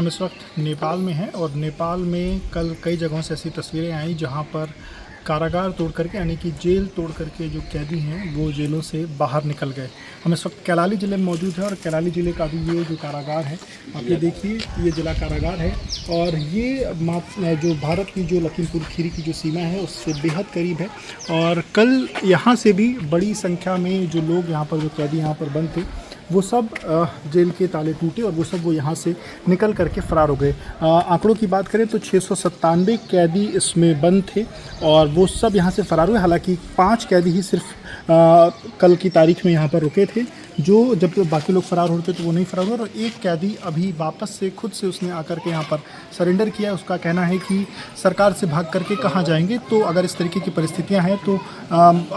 हम इस वक्त नेपाल में हैं और नेपाल में कल कई जगहों से ऐसी तस्वीरें आई जहां पर कारागार तोड़ करके यानी कि जेल तोड़ करके जो कैदी हैं वो जेलों से बाहर निकल गए। हम इस वक्त कैलाली ज़िले में मौजूद है और कैलाली ज़िले का भी ये जो कारागार है आप ये देखिए, ये जिला कारागार है और ये जो भारत की जो लखीमपुर खीरी की जो सीमा है उससे बेहद करीब है। और कल यहाँ से भी बड़ी संख्या में जो लोग यहाँ पर जो कैदी यहाँ पर बंद थे वो सब जेल के ताले टूटे और वो यहाँ से निकल करके फ़रार हो गए। आंकड़ों की बात करें तो 697 कैदी इसमें बंद थे और वो सब यहाँ से फ़रार हुए। हालांकि 5 कैदी ही सिर्फ कल की तारीख में यहाँ पर रुके थे, जो जब बाकी लोग फ़रार होते तो वो नहीं फ़रार हुए। और एक कैदी अभी वापस से खुद से उसने आकर के यहाँ पर सरेंडर किया। उसका कहना है कि सरकार से भाग करके कहाँ जाएंगे, तो अगर इस तरीके की परिस्थितियाँ हैं तो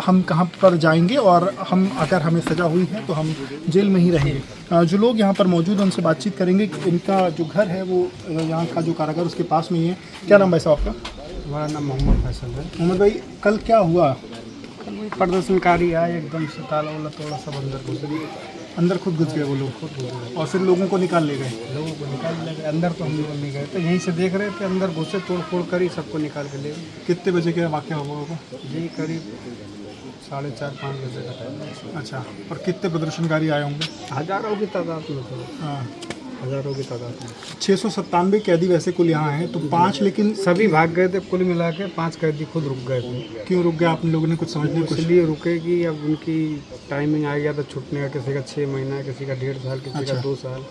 हम कहाँ पर जाएंगे और अगर हमें सज़ा हुई है तो हम जेल में ही रहेंगे। जो लोग यहाँ पर मौजूद हैं उनसे बातचीत करेंगे। इनका जो घर है वो यहाँ का जो कारागार उसके पास में ही है। क्या नाम भाई साहब आपका? हमारा नाम मोहम्मद फैसल है। मोहम्मद भाई, कल क्या हुआ? प्रदर्शनकारी आए, एकदम से ताला वाला तोड़ा, सब अंदर घुस गए। अंदर खुद घुस गए वो लोग, खुद घुस गए, और फिर लोगों को निकाल ले गए। लोगों को निकाल ले गए। अंदर तो हम लोग नहीं गए थे, यहीं से देख रहे थे, अंदर घुसे, तोड़ फोड़ कर ही सबको निकाल के ले गए। कितने बजे के वाक़या हुआ होगा? जी करीब 4:30-5 बजे का टाइम है। अच्छा, और कितने प्रदर्शनकारी आए होंगे? हज़ारों की तादाद में थे, हाँ, हज़ारों की तादाद में। 697 कैदी वैसे कुल यहाँ हैं, तो 5 लेकिन सभी भाग गए थे। कुल मिला के 5 कैदी खुद रुक गए थे। क्यों रुक गए आप लोगों ने कुछ समझने की कोशिश? इसलिए रुके कि अब उनकी टाइमिंग आ गया था छूटने का। किसी का 6 महीना, किसी का 1.5 साल, किसी का 2 साल।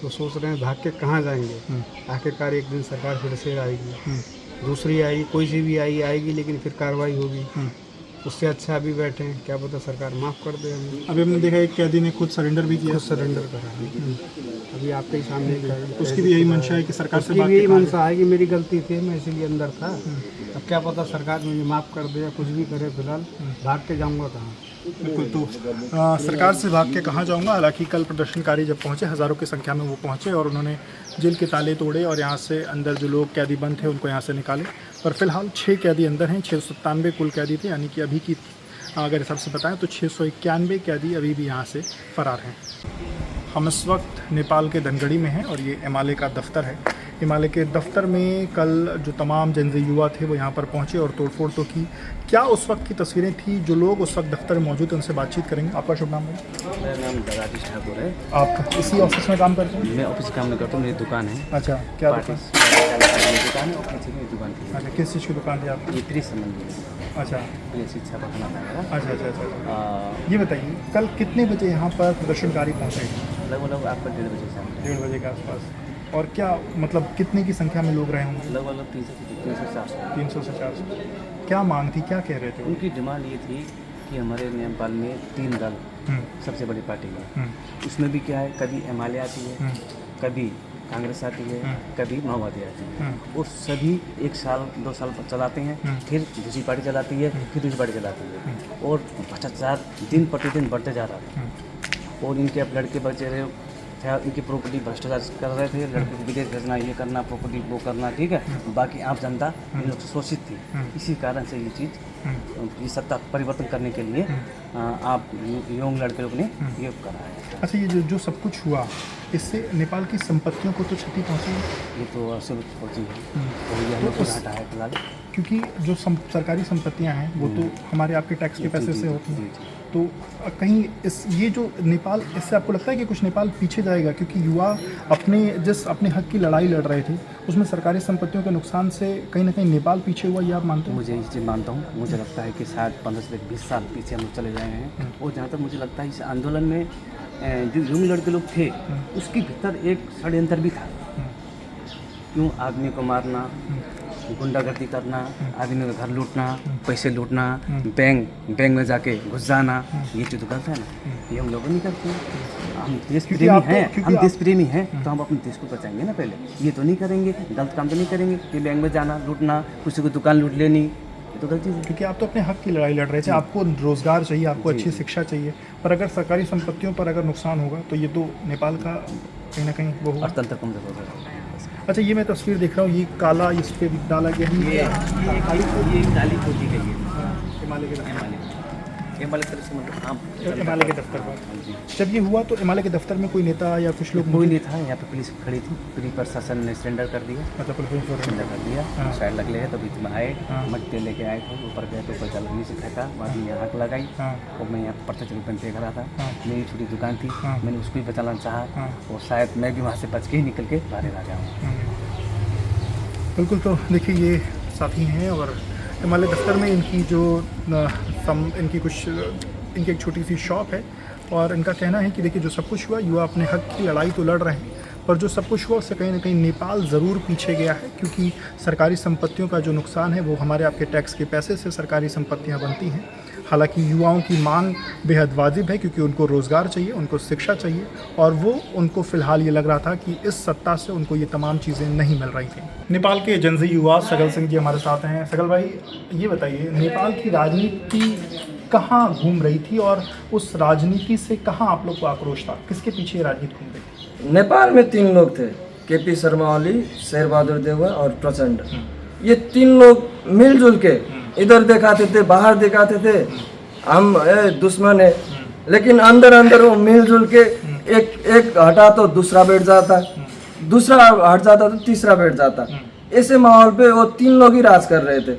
तो सोच रहे हैं भाग के कहाँ जाएंगे। आखिरकार एक दिन सरकार फिर से आएगी, दूसरी आएगी, कोई सी भी आएगी, लेकिन फिर कार्रवाई होगी। उससे अच्छा अभी बैठे हैं, क्या पता सरकार माफ़ कर दे हमें। अभी हमने देखा एक कैदी ने खुद सरेंडर भी किया। खुद सरेंडर करा, अभी आपके ही सामने। उसकी भी यही मंशा है कि सरकार से उसकी भी यही मंशा है कि मेरी गलती थी, मैं इसीलिए अंदर था। अब क्या पता सरकार मुझे माफ़ कर दे या कुछ भी करे। फिलहाल भाग के जाऊँगा कहाँ? बिल्कुल, तो सरकार से भाग के कहाँ जाऊँगा। हालांकि कल प्रदर्शनकारी जब पहुँचे, हज़ारों की संख्या में वो पहुँचे और उन्होंने जेल के ताले तोड़े और यहाँ से अंदर जो लोग कैदी बंद थे उनको यहाँ से निकाले। पर फिलहाल 6 कैदी अंदर हैं। 697 कुल कैदी थे, यानी कि अभी की अगर हिसाब से बताएं तो 691 कैदी अभी भी यहाँ से फ़रार हैं। हम इस वक्त नेपाल के धनगढ़ी में हैं और ये एमआलए का दफ्तर है। एमआलए के दफ्तर में कल जो तमाम जनजातीय युवा थे वो यहाँ पर पहुँचे और तोड़फोड़ तो की। क्या उस वक्त की तस्वीरें थी? जो लोग उस वक्त दफ्तर में मौजूद हैं उनसे बातचीत करेंगे। आपका शुभ नाम है? मेरा नाम राजेश ठाकुर है। आप इसी ऑफिस में काम करते हैं? मैं ऑफिस काम नहीं करता हूँ, मेरी दुकान है। अच्छा, क्या दुकान? दुकान है और पीछे मेरी दुकान की। अच्छा, किस चीज़ की दुकान थी आपकी? ये त्रिस संबंधी। अच्छा ये शिक्षा का खाना था मेरा। अच्छा अच्छा अच्छा। ये बताइए कल कितने बजे यहाँ पर प्रदर्शनकारी पहुँचे? लगभग आपका 1:30 बजे से 1:30 बजे के आसपास। और क्या मतलब कितने की संख्या में लोग रहे होंगे? लगभग 300 300 से 400। क्या मांग थी, क्या कह रहे थे? उनकी डिमांड ये थी कि हमारे नेपाल में 3 दल सबसे बड़ी पार्टी है। उसमें भी क्या है, कभी एमआलए आती है, कभी कांग्रेस आती है, कभी माओवादी आती है। वो सभी 1 साल 2 साल चलाते हैं, फिर दूसरी पार्टी चलाती है, फिर दूसरी पार्टी चलाती है। और भ्रष्टाचार दिन प्रतिदिन बढ़ते जा रहा है। और इनके अब लड़के बचे रहे थे, इनकी प्रॉपर्टी भ्रष्टाचार कर रहे थे। लड़के को विदेश भेजना, ये करना, प्रॉपर्टी वो करना, ठीक है। बाकी आम जनता इन लोग से शोषित थी। इसी कारण से ये चीज़, ये सत्ता परिवर्तन करने के लिए आप यंग लड़के लोग ने ये करा है। अच्छा, ये जो सब कुछ हुआ इससे नेपाल की संपत्तियों को तो क्षति पहुँची है? ये तो अवश्य पहुँची है, और ये हमें घाटा है फिलहाल। क्योंकि जो सरकारी संपत्तियां हैं वो तो हमारे आपके टैक्स के पैसे से होती हैं। तो कहीं ये जो नेपाल, इससे आपको लगता है कि कुछ नेपाल पीछे जाएगा? क्योंकि युवा अपने हक की लड़ाई लड़ रहे थे, उसमें सरकारी संपत्तियों के नुकसान से कहीं ना कहीं नेपाल पीछे हुआ, ये आप मानते हैं? मुझे इस मानता हूँ। मुझे लगता है कि शायद 15 से 20 साल पीछे हम लोग चले जाए हैं। और जहाँ तक मुझे लगता है इस आंदोलन में जो युवा लड़के लोग थे उसके भीतर एक षड्यंत्र भी था। क्यों आदमी को मारना, गुंडागर्दी करना, आदमी का घर लूटना, पैसे लूटना, बैंक में जाके घुस जाना, ये जो गलत है ना, ये हम लोग नहीं करते हैं। हम देश प्रेमी हैं, हम देश प्रेमी हैं तो हम अपने देश को बचाएंगे ना पहले। ये तो नहीं करेंगे, गलत काम तो नहीं करेंगे कि बैंक में जाना, लूटना, किसी को दुकान लूट लेनी, ये तो गलत चीज़ है। क्योंकि आप तो अपने हक की लड़ाई लड़ रहे थे, आपको रोज़गार चाहिए, आपको अच्छी शिक्षा चाहिए, पर अगर सरकारी संपत्तियों पर अगर नुकसान होगा तो ये तो नेपाल का कहीं ना कहीं वो होगा। अर्थतंत्र कमजोर होगा। अच्छा, ये मैं तस्वीर देख रहा हूँ, ये काला इस पर डाला गया है, ये काली खोजी गई है हिमालय के एमएलए तरफ से मतलब हाँ एमएलए के दफ्तर पर हाँ जी। जब ये हुआ तो एमएलए के दफ्तर में कोई नेता या कुछ लोग कोई नहीं था, यहाँ पे पुलिस खड़ी थी, पूरी प्रशासन ने सरेंडर कर दिया, मतलब पुलिस वाले- सरेंडर कर दिया। हाँ। साइड लग गए तो बीच में आए, हाँ। मट्टी लेके आए थे, ऊपर गए तो ऊपर जलगनी से फेंका, बाद में यहाँ आग लगाई। हाँ और मैं यहाँ पर चल पेन देख रहा था, हाँ। मेरी छोटी दुकान थी, हाँ। मैंने उसको भी बचाना चाहा हाँ। और शायद मैं भी वहाँ से बच के ही निकल के बाहर आ गया। बिल्कुल। तो देखिए ये साथी हैं और एमएलए दफ्तर में इनकी जो इनकी एक छोटी सी शॉप है और इनका कहना है कि देखिए जो सब कुछ हुआ, युवा अपने हक की लड़ाई तो लड़ रहे हैं, पर जो सब कुछ हुआ उससे कहीं ना कहीं नेपाल ज़रूर पीछे गया है, क्योंकि सरकारी संपत्तियों का जो नुकसान है वो हमारे आपके टैक्स के पैसे से सरकारी संपत्तियां बनती हैं। हालांकि युवाओं की मांग बेहद वाजिब है, क्योंकि उनको रोज़गार चाहिए, उनको शिक्षा चाहिए, और वो उनको फ़िलहाल ये लग रहा था कि इस सत्ता से उनको ये तमाम चीज़ें नहीं मिल रही थी। नेपाल के जनजी युवा सगल सिंह जी हमारे साथ हैं। सगल भाई, ये बताइए नेपाल की राजनीति कहाँ घूम रही थी और उस राजनीति से कहाँ आप लोग को आक्रोश था? किसके पीछे ये राजनीति घूम रही थी? नेपाल में 3 लोग थे, केपी शर्मा ओली, शेर बहादुर देउवा और प्रचंड। ये 3 लोग मिलजुल के इधर दिखाते थे, बाहर दिखाते थे हम दुश्मन है, लेकिन अंदर अंदर वो मिलजुल के एक हटा तो दूसरा बैठ जाता, दूसरा हट जाता तो तीसरा बैठ जाता। ऐसे माहौल पे वो 3 लोग ही राज कर रहे थे।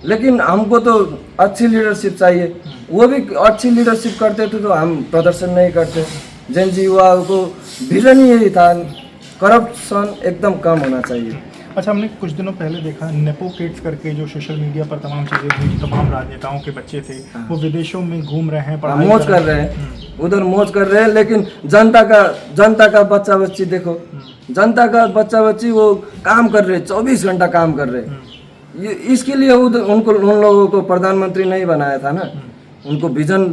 लेकिन हमको तो अच्छी लीडरशिप चाहिए, वो भी अच्छी लीडरशिप करते थे तो हम प्रदर्शन नहीं करते। जनजी युवा को विजन यही था, करप्शन एकदम कम होना चाहिए। अच्छा, हमने कुछ दिनों पहले देखा नेपो किड्स करके जो सोशल मीडिया पर तमाम चीज़ें हुई, तमाम राजनेताओं के बच्चे थे वो विदेशों में घूम रहे हैं, पढ़ाई मौज कर रहे हैं, उधर मौज कर रहे हैं, लेकिन जनता का बच्चा बच्ची देखो, जनता का बच्चा बच्ची वो काम कर रहे हैं, 24 घंटा काम कर रहे हैं। ये इसके लिए उनको उन लोगों को प्रधानमंत्री नहीं बनाया था ना, उनको विजन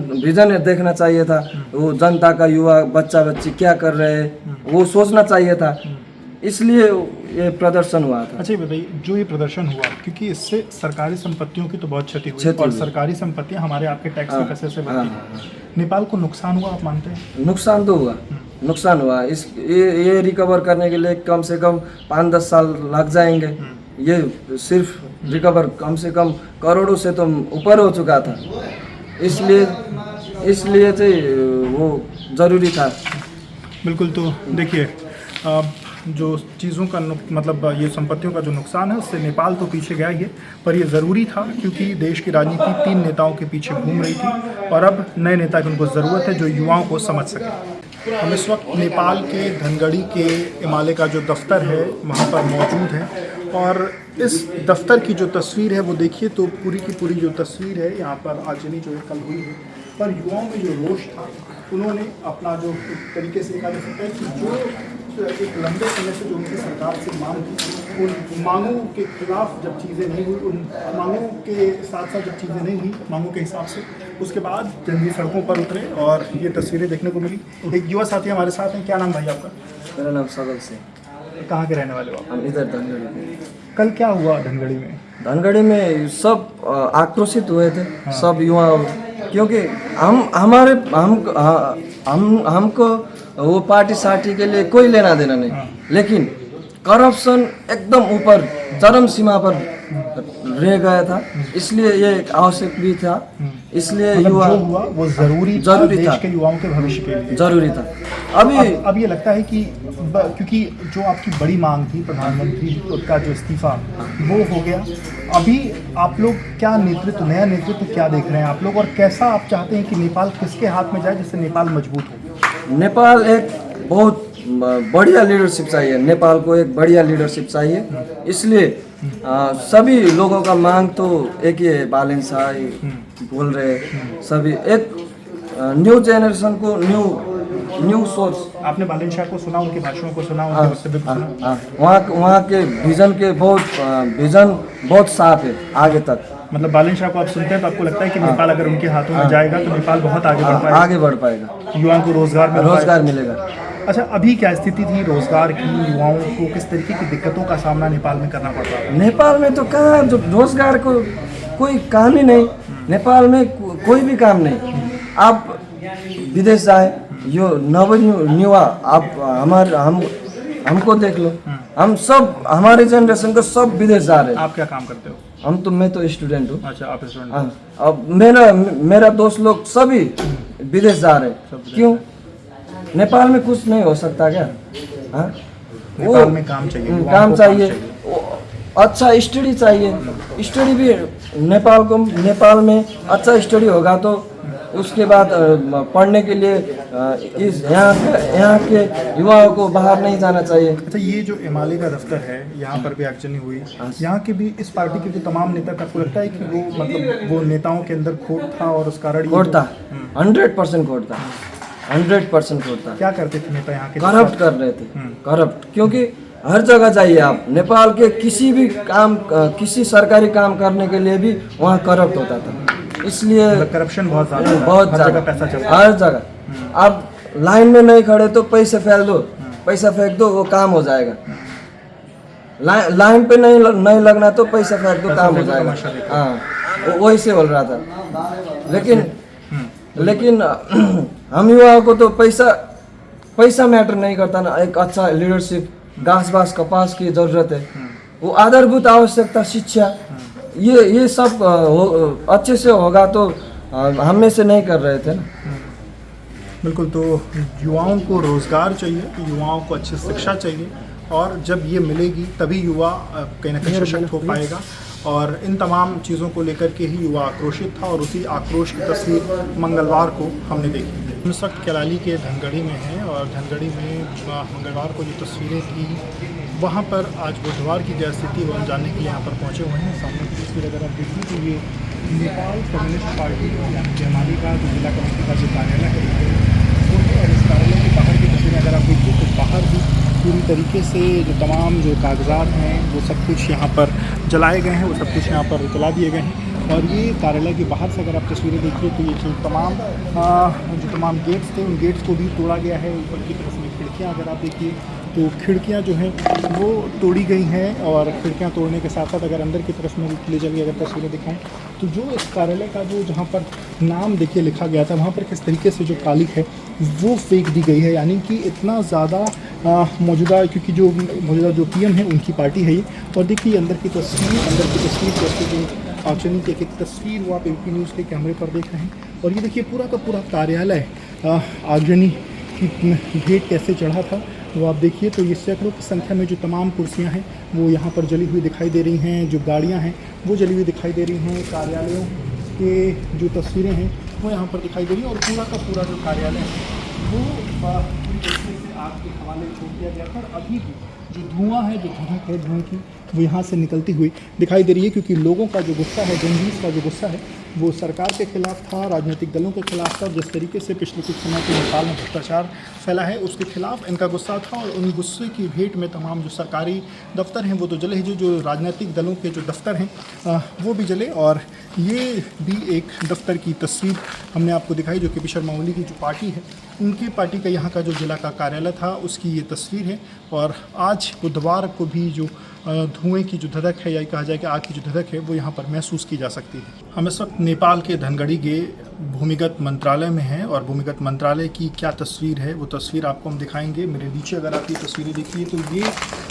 देखना चाहिए था। वो जनता का युवा बच्चा बच्ची क्या कर रहे हैं वो सोचना चाहिए था, इसलिए ये प्रदर्शन हुआ था। अच्छा, ये बताइए जो ये प्रदर्शन हुआ, क्योंकि इससे सरकारी संपत्तियों की तो बहुत क्षति हुई और सरकारी संपत्तियां हमारे आपके टैक्स के पैसे से बनती हैं। नेपाल को नुकसान हुआ, आप मानते हैं? नुकसान तो हुआ, नुकसान हुआ। ये रिकवर करने के लिए कम से कम 5-10 साल लग जाएंगे। ये सिर्फ रिकवर कम से कम करोड़ों से तो ऊपर हो चुका था, इसलिए तो वो ज़रूरी था। बिल्कुल। तो देखिए जो चीज़ों का मतलब ये संपत्तियों का जो नुकसान है उससे नेपाल तो पीछे गया ही है, पर ये ज़रूरी था क्योंकि देश की राजनीति 3 नेताओं के पीछे घूम रही थी और अब नए नेता की उनको ज़रूरत है जो युवाओं को समझ सके। हम इस वक्त नेपाल के धनगढ़ी के एमएलए का जो दफ्तर है वहाँ पर मौजूद है और इस दफ्तर की जो तस्वीर है वो देखिए तो पूरी की पूरी जो तस्वीर है यहाँ पर आजनी जो है कल हुई है, पर युवाओं में जो रोष था उन्होंने अपना जो एक तरीके से कहा जा सकता है कि जो एक लंबे समय से जो उनकी सरकार से मांग थी, उन मांगों के खिलाफ जब चीज़ें नहीं हुई, उन मांगों के साथ साथ जब चीज़ें नहीं हुई मांगों के हिसाब से, उसके बाद जनजी सड़कों पर उतरे और ये तस्वीरें देखने को मिली। एक युवा साथी हमारे साथ हैं, क्या नाम भाई आपका? मेरा नाम सगल सिंह। कहाँ के रहने वाले हो आप? हम इधर धनगढ़ी में। कल क्या हुआ धनगढ़ी में? धनगढ़ी में सब आक्रोशित हुए थे, सब युवा, क्योंकि हमको वो पार्टी के लिए कोई लेना देना नहीं, लेकिन करप्शन एकदम ऊपर चरम सीमा पर रह गया था, इसलिए ये एक आवश्यक भी था, इसलिए मतलब युवा जो हुआ वो जरूरी था, देश के युवाओं के भविष्य के लिए जरूरी था। अब ये लगता है कि क्योंकि जो आपकी बड़ी मांग थी प्रधानमंत्री का जो इस्तीफा वो हो गया, अभी आप लोग क्या नया नेतृत्व क्या देख रहे हैं आप लोग और कैसा आप चाहते हैं कि नेपाल किसके हाथ में जाए जिससे नेपाल मजबूत हो? नेपाल एक बहुत बढ़िया लीडरशिप चाहिए, नेपाल को एक बढ़िया लीडरशिप चाहिए, इसलिए सभी लोगों का मांग तो एक ही है, बालेन शाह बोल रहे सभी, एक न्यू जनरेशन को न्यू सोच। आपने बालेन शाह को सुना, उनके भाषणों को सुना, उनके वक्तव्य को सुना? वहाँ के विजन बहुत साफ है आगे तक। मतलब बालेन शाह को आप सुनते हैं तो आपको लगता है कि नेपाल अगर उनके हाथों में जाएगा तो नेपाल बहुत आगे बढ़ पाएगा, युवाओं को रोजगार मिलेगा। अच्छा, अभी क्या स्थिति थी रोजगार की? युवाओं को किस तरीके की दिक्कतों का सामना नेपाल में करना पड़ रहा है? नेपाल में तो कहाँ जो रोजगार को कोई काम ही नहीं, नेपाल में कोई भी काम नहीं। आप विदेश जाए, यो युवा आप हमको देख लो, हम सब, हमारे जनरेशन को सब विदेश जा रहे हैं। आप क्या काम करते हो? मैं तो स्टूडेंट हूँ। अच्छा, आप स्टूडेंट? हाँ, अब मेरा दोस्त लोग सभी विदेश जा रहे हैं। क्यों? नेपाल में कुछ नहीं हो सकता क्या? हाँ, नेपाल में काम चाहिए, काम चाहिए, अच्छा स्टडी चाहिए। स्टडी भी नेपाल में अच्छा स्टडी होगा तो उसके बाद पढ़ने के लिए इस यहाँ के युवाओं को बाहर नहीं जाना चाहिए। अच्छा, ये जो एमाले का दफ्तर है, यहाँ पर भी आगजनी हुई, यहाँ के भी इस पार्टी के जो तमाम नेता, आपको लगता है कि वो मतलब वो नेताओं के अंदर खोट था और उस कारण खोट था, 100% खोट था, 100% खोट था। क्या करते थे नेता यहाँ के? करप्ट कर रहे थे, करप्ट। क्योंकि हर जगह जाइए आप, नेपाल के किसी भी काम, किसी सरकारी काम करने के लिए भी वहाँ करप्ट होता था, इसलिए करप्शन बहुत ज़्यादा, बहुत हर जगह ज़्यादा, पैसा चलता हर जगह। आप लाइन में नहीं खड़े तो पैसे फेंक दो, पैसा फेंक दो, वो काम हो जाएगा। लाइन पे नहीं लगना तो पैसा फेंक दो, काम हो जाएगा। हाँ, वही से बोल रहा था। लेकिन हम युवाओं को तो पैसा मैटर नहीं करता ना। एक अच्छा लीडरशिप, घास बास कपास की जरूरत है, वो आधारभूत आवश्यकता, शिक्षा, ये सब अच्छे से होगा तो हम में से नहीं कर रहे थे ना। बिल्कुल, तो युवाओं को रोज़गार चाहिए, युवाओं को अच्छी शिक्षा चाहिए, और जब ये मिलेगी तभी युवा कहीं ना कहीं सशक्त हो पाएगा। और इन तमाम चीज़ों को लेकर के ही युवा आक्रोशित था, और उसी आक्रोश की तस्वीर मंगलवार को हमने देखी। हम इस वक्त कैलाली के धनगढ़ी में हैं, और धनगढ़ी में मंगलवार को जो तस्वीरें थी, वहाँ पर आज बुधवार की क्या स्थिति वो हम जानने के लिए यहाँ पर पहुँचे हुए हैं। सामने की तस्वीर अगर आप देखिए तो ये नेपाल कम्युनिस्ट पार्टी यानी कि एमाले का जो जिला कमेटी का जो कार्यालय है वो है, और इस कार्यालय के बाहर की तस्वीरें अगर आप देखिए तो बाहर भी पूरी तरीके से जो तमाम जो कागजात हैं वो सब कुछ यहाँ पर जलाए गए हैं, वो सब कुछ यहाँ पर जला दिए गए हैं। और ये कार्यालय के बाहर से अगर आप तस्वीरें देखिए तो ये जो तमाम गेट्स थे, उन गेट्स को भी तोड़ा गया है। ऊपर की तरफ में खिड़कियाँ अगर आप देखिए तो खिड़कियाँ जो हैं वो तोड़ी गई हैं, और खिड़कियाँ तोड़ने के साथ साथ अगर अंदर की तरफ में ले चलिए, अगर तस्वीरें दिखाएं तो जो इस कार्यालय का जो जहाँ पर नाम देखिए लिखा गया था, वहाँ पर किस तरीके से जो कालिक है वो फेंक दी गई है। यानी कि इतना ज़्यादा मौजूदा, क्योंकि जो मौजूदा जो पीएम है उनकी पार्टी है ये। और देखिए अंदर की तस्वीर जैसे जो आगजनी की एक तस्वीर वो आप एबीपी न्यूज़ के कैमरे पर देख रहे हैं। और ये देखिए पूरा का पूरा कार्यालय आगजनी की भेंट कैसे चढ़ा था वो आप देखिए। तो ये सैकड़ों की संख्या में जो तमाम कुर्सियां हैं वो यहाँ पर जली हुई दिखाई दे रही हैं, जो गाड़ियाँ हैं वो जली हुई दिखाई दे रही हैं, कार्यालयों के जो तस्वीरें हैं वो यहाँ पर दिखाई दे रही हैं, और पूरा का पूरा जो कार्यालय है वो पूरी तरीके से आग के हवाले छोड़ दिया गया था। और अभी भी जो धुआं है, जो धुआं है धुएँ की, वो यहाँ से निकलती हुई दिखाई दे रही है, क्योंकि लोगों का जो गुस्सा है, जनजीत का जो गुस्सा है वो सरकार के खिलाफ था, राजनीतिक दलों के खिलाफ था। जिस तरीके से पिछले कुछ समय के नेपाल में भ्रष्टाचार फैला है उसके खिलाफ इनका गुस्सा था, और उन गुस्से की भेंट में तमाम जो सरकारी दफ्तर हैं वो तो जले, जो राजनीतिक दलों के जो दफ्तर हैं वो भी जले। और ये भी एक दफ्तर की तस्वीर हमने आपको दिखाई, जो के.पी. शर्मा ओली की जो पार्टी है उनकी पार्टी का यहाँ का जो जिला का कार्यालय था उसकी ये तस्वीर है। और आज बुधवार को भी जो धुएं की जो धधक है, या कहा जाए कि आग की जो धधक है वो यहाँ पर महसूस की जा सकती है। हम इस वक्त नेपाल के धनगढ़ी के भूमिगत मंत्रालय में हैं, और भूमिगत मंत्रालय की क्या तस्वीर है वो तस्वीर आपको हम दिखाएंगे। मेरे नीचे अगर आप ये तस्वीरें देखिए तो ये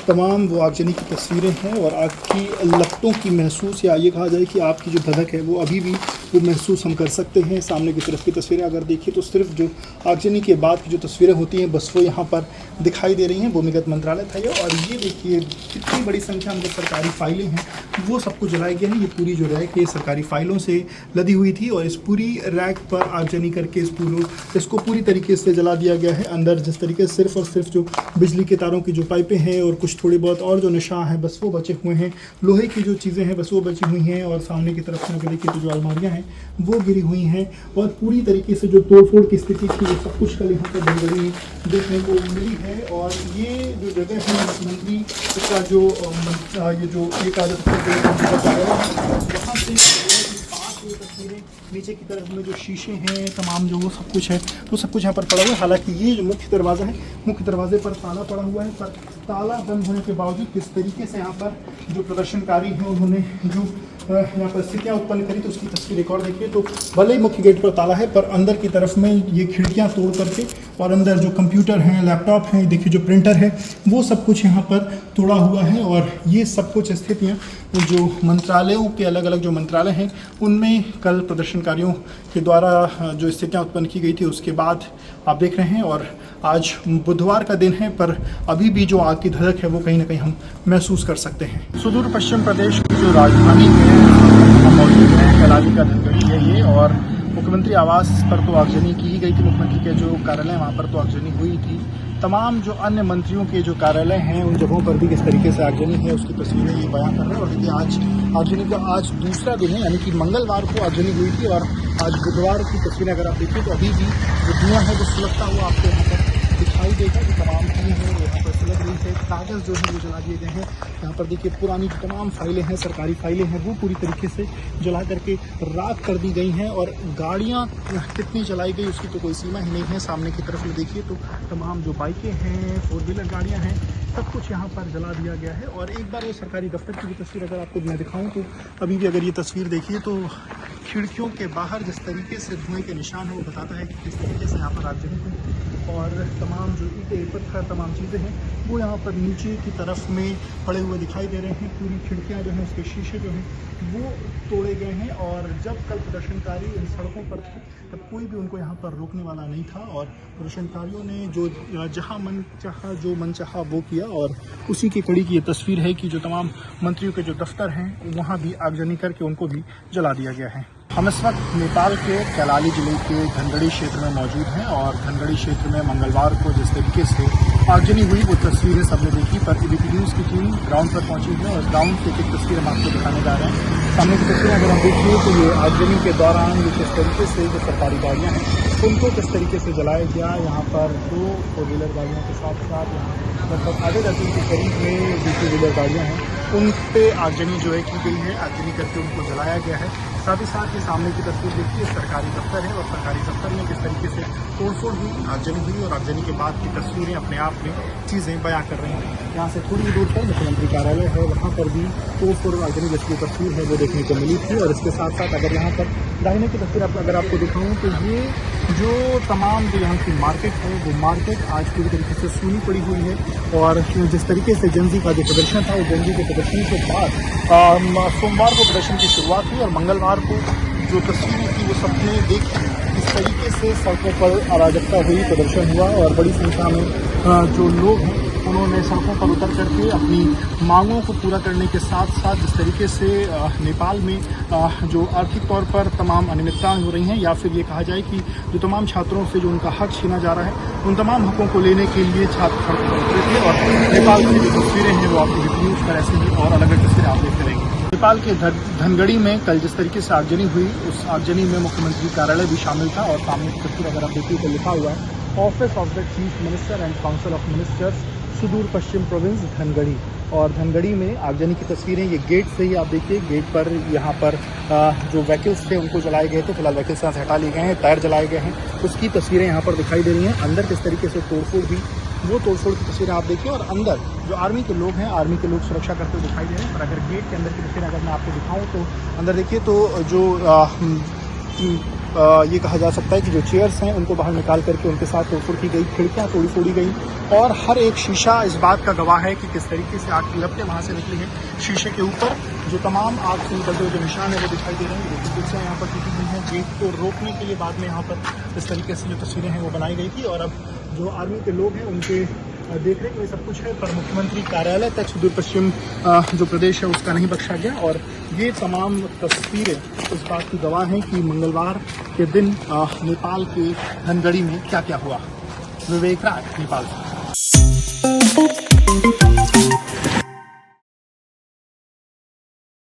तमाम वो आगजनी की तस्वीरें हैं, और आग की लपटों की महसूस, या ये कहा जाए कि आग की जो धधक है वो अभी भी वो महसूस हम कर सकते हैं। सामने की तरफ की तस्वीरें अगर देखिए तो सिर्फ जो आगजनी के बाद की जो तस्वीरें होती हैं बस वो यहाँ पर दिखाई दे रही हैं। भूमिगत मंत्रालय था ये, और ये देखिए कितनी बड़ी संख्या में जो सरकारी फाइलें हैं वो सब कुछ जलाए गए हैं। ये पूरी जो रैक है सरकारी फाइलों से लदी हुई थी, और इस पूरी रैक पर आगजनी करके इसको पूरी तरीके से जला दिया गया है। अंदर जिस तरीके से सिर्फ और सिर्फ जो बिजली के तारों की जो पाइपें हैं और कुछ थोड़ी बहुत और जो निशान है बस वो बचे हुए हैं, लोहे की जो चीज़ें हैं बस वो बची हुई हैं, और सामने की तरफ से अगर देखिए तो जो अलमारियाँ हैं वो गिरी हुई हैं, और पूरी तरीके से जो तोड़फोड़ की स्थिति थी वो सब कुछ कल यहाँ पर धनगढ़ी देखने को मिली है। और ये जो जगह है मुख्यमंत्री का जो ये जो एक आदत वहाँ से 5 देखिए ये तस्वीरें, नीचे की तरफ में जो शीशे हैं तमाम जो वो सब कुछ है वो सब कुछ यहाँ पर पड़ा हुआ है। हालांकि ये जो मुख्य दरवाज़ा है, मुख्य दरवाजे पर ताला पड़ा हुआ है, पर ताला बंद होने के बावजूद किस तरीके से यहाँ पर जो प्रदर्शनकारी हैं उन्होंने जो यहाँ पर स्थितियाँ उत्पन्न करी, तो उसकी तस्वीर एक और देखिए। तो भले ही मुख्य गेट पर ताला है, पर अंदर की तरफ में ये खिड़कियाँ तोड़ करके और अंदर जो कंप्यूटर हैं, लैपटॉप हैं, देखिए जो प्रिंटर है, वो सब कुछ यहाँ पर तोड़ा हुआ है। और ये सब कुछ स्थितियाँ जो मंत्रालयों के अलग अलग जो मंत्रालय हैं उनमें कल प्रदर्शनकारियों के द्वारा जो स्थितियाँ उत्पन्न की गई थी उसके बाद आप देख रहे हैं। और आज बुधवार का दिन है, पर अभी भी जो आग की धधक है वो कहीं ना कहीं हम महसूस कर सकते हैं। सुदूर पश्चिम प्रदेश की जो राजधानी है मौजूद है, कैलाली का धनगढ़ी है ये। और मुख्यमंत्री आवास पर तो आगजनी की ही गई थी, मुख्यमंत्री के जो कार्यालय वहाँ पर तो आगजनी हुई थी। तमाम जो अन्य मंत्रियों के जो कार्यालय हैं उन जगहों पर भी किस तरीके से आगजनी है उसकी तस्वीरें ये बयां कर रहे हैं। और देखिए आज आगजनी का आज दूसरा दिन है, यानी कि मंगलवार को आगजनी हुई थी और आज बुधवार की तस्वीरें अगर आप देखिए तो अभी भी जो धुआं है वो सुलगता हुआ आपको यहाँ पर दिखाई देगा। जो तमाम चीज़ें हैं वो यहाँ पर सुलग रही है, कागज़ जो है वो जला दिए गए हैं। यहाँ पर देखिए पुरानी जो तमाम फाइलें हैं, सरकारी फाइलें हैं, वो पूरी तरीके से जला करके राख कर दी गई हैं। और गाड़ियाँ कितनी जलाई गई उसकी तो कोई सीमा ही नहीं है। सामने की तरफ में देखिए तो तमाम जो बाइकें हैं, 4 व्हीलर गाड़ियाँ हैं, सब कुछ यहाँ पर जला दिया गया है। और एक बार वो सरकारी दफ्तर की भी तस्वीर अगर आपको मैं दिखाऊँ तो अभी भी अगर ये तस्वीर देखिए तो खिड़कियों के बाहर जिस तरीके से धुएँ के निशान है वो बताता है कि किस तरीके से यहाँ पर आगजनी हुई। और तमाम जो ईंटें पत्थर तमाम चीज़ें हैं वो यहाँ पर नीचे की तरफ में पड़े हुए दिखाई दे रहे हैं। पूरी खिड़कियाँ जो हैं उसके शीशे जो हैं वो तोड़े गए हैं। और जब कल प्रदर्शनकारी इन सड़कों पर थे तब कोई भी उनको यहाँ पर रोकने वाला नहीं था। और प्रदर्शनकारियों ने जो जहाँ मन चाहा जो मन चाहा वो किया। और उसी की कड़ी की ये तस्वीर है कि जो तमाम मंत्रियों के जो दफ्तर हैं वहाँ भी आगजनी करके उनको भी जला दिया गया है। हम इस वक्त नेपाल के कैलाली जिले के धनगढ़ी क्षेत्र में मौजूद हैं। और धनगढ़ी क्षेत्र में मंगलवार को जिस तरीके से आगजनी हुई वो तस्वीरें सबने देखी, पर एबीपी न्यूज़ की टीम ग्राउंड पर पहुंची है और ग्राउंड की एक तस्वीर हम आपको दिखाने जा रहे हैं। सामने की तस्वीरें अगर हम देखिए तो ये आगजनी के दौरान ये किस तरीके से जो सरकारी गाड़ियाँ हैं उनको किस तरीके से जलाया गया। यहाँ पर 2 4 व्हीलर गाड़ियों के साथ साथ यहाँ लगभग आधे दर्जन के करीब में जो 2 व्हीलर गाड़ियाँ हैं उन पे आगजनी जो है की गई है, आगजनी करके उनको जलाया गया है। साथ ही साथ ये सामने की तस्वीर देखिए सरकारी दफ्तर है और सरकारी दफ्तर में किस तरीके से तोड़फोड़ हुई, आगजनी हुई। और आगजनी के बाद की तस्वीरें अपने आप में चीज़ें बयां कर रही हैं। यहाँ से थोड़ी दूर पर मुख्यमंत्री कार्यालय है, वहाँ पर भी तोड़फोड़ और आगजनी जिसकी तस्वीर है वो देखने को मिली थी। और इसके साथ साथ अगर यहाँ पर दाहिने की तस्वीर अगर आपको दिखाऊँ तो ये जो तमाम जो यहाँ की मार्केट है वो मार्केट आज पूरी तरीके से सूनी पड़ी हुई है। और जिस तरीके से जनजी का जो प्रदर्शन था वो जनजी के प्रदर्शन के बाद सोमवार को प्रदर्शन की शुरुआत हुई और मंगलवार को जो तस्वीरें थी वो सबने देखी। इस तरीके से सड़कों पर अराजकता हुई, प्रदर्शन हुआ और बड़ी संख्या में जो लोग हैं उन्होंने सड़कों पर उतर करके अपनी मांगों को पूरा करने के साथ साथ जिस तरीके से नेपाल में जो आर्थिक तौर पर तमाम अनियमितताएं हो रही हैं या फिर ये कहा जाए कि जो तमाम छात्रों से जो उनका हक छीना जा रहा है उन तमाम हकों को लेने के लिए छात्र सड़कों पर उतरे थे। और नेपाल की जो तस्वीरें हैं वो आपको एबीपी न्यूज़ पर ऐसे ही और अलग अलग तस्वीरें आप देखते रहेंगे। नेपाल के धनगढ़ी में कल जिस तरीके से आगजनी हुई उस आगजनी में मुख्यमंत्री कार्यालय भी शामिल था। और सामने की तस्वीर अगर आप देखिए तो लिखा हुआ है office of the chief minister and council of ministers सुदूर पश्चिम प्रोविंस धनगढ़ी। और धनगढ़ी में आगजनी की तस्वीरें ये गेट से ही आप देखिए, गेट पर यहाँ पर जो व्हीकल्स थे उनको जलाए गए थे, फिलहाल व्हीकल्स यहाँ से हटा लिए गए हैं, टायर जलाए गए हैं, उसकी तस्वीरें यहाँ पर दिखाई दे रही हैं। अंदर किस तरीके से तोड़फोड़ हुई वो तोड़फोड़ की तस्वीरें आप देखिए। और अंदर जो आर्मी के लोग हैं, आर्मी के लोग सुरक्षा करते हुए दिखाई दे रहे हैं। पर अगर गेट के अंदर की तस्वीरें अगर मैं आपको दिखाऊँ तो अंदर देखिए तो जो ये कहा जा सकता है कि जो चेयर्स हैं उनको बाहर निकाल करके उनके साथ तोड़फोड़ की गई, खिड़कियाँ तोड़ी फोड़ी गई। और हर एक शीशा इस बात का गवाह है कि किस तरीके से आग की लपटें वहाँ से निकली हैं। शीशे के ऊपर जो तमाम आग से निकलते हुए जो निशान है वो दिखाई दे रहे हैं। कुर्सियाँ यहाँ पर टूटी हुई हैं, गेट को रोकने के लिए बाद में यहाँ पर इस तरीके से जो तस्वीरें हैं वो बनाई गई थी। और अब जो आर्मी के लोग हैं उनके देख रेख में सब कुछ है, पर मुख्यमंत्री कार्यालय तक सुदूर पश्चिम जो प्रदेश है उसका नहीं बख्शा गया। और ये तमाम तस्वीरें इस बात की गवाह हैं कि मंगलवार के दिन नेपाल के धनगढ़ी में क्या क्या हुआ। विवेक राज, नेपाल से।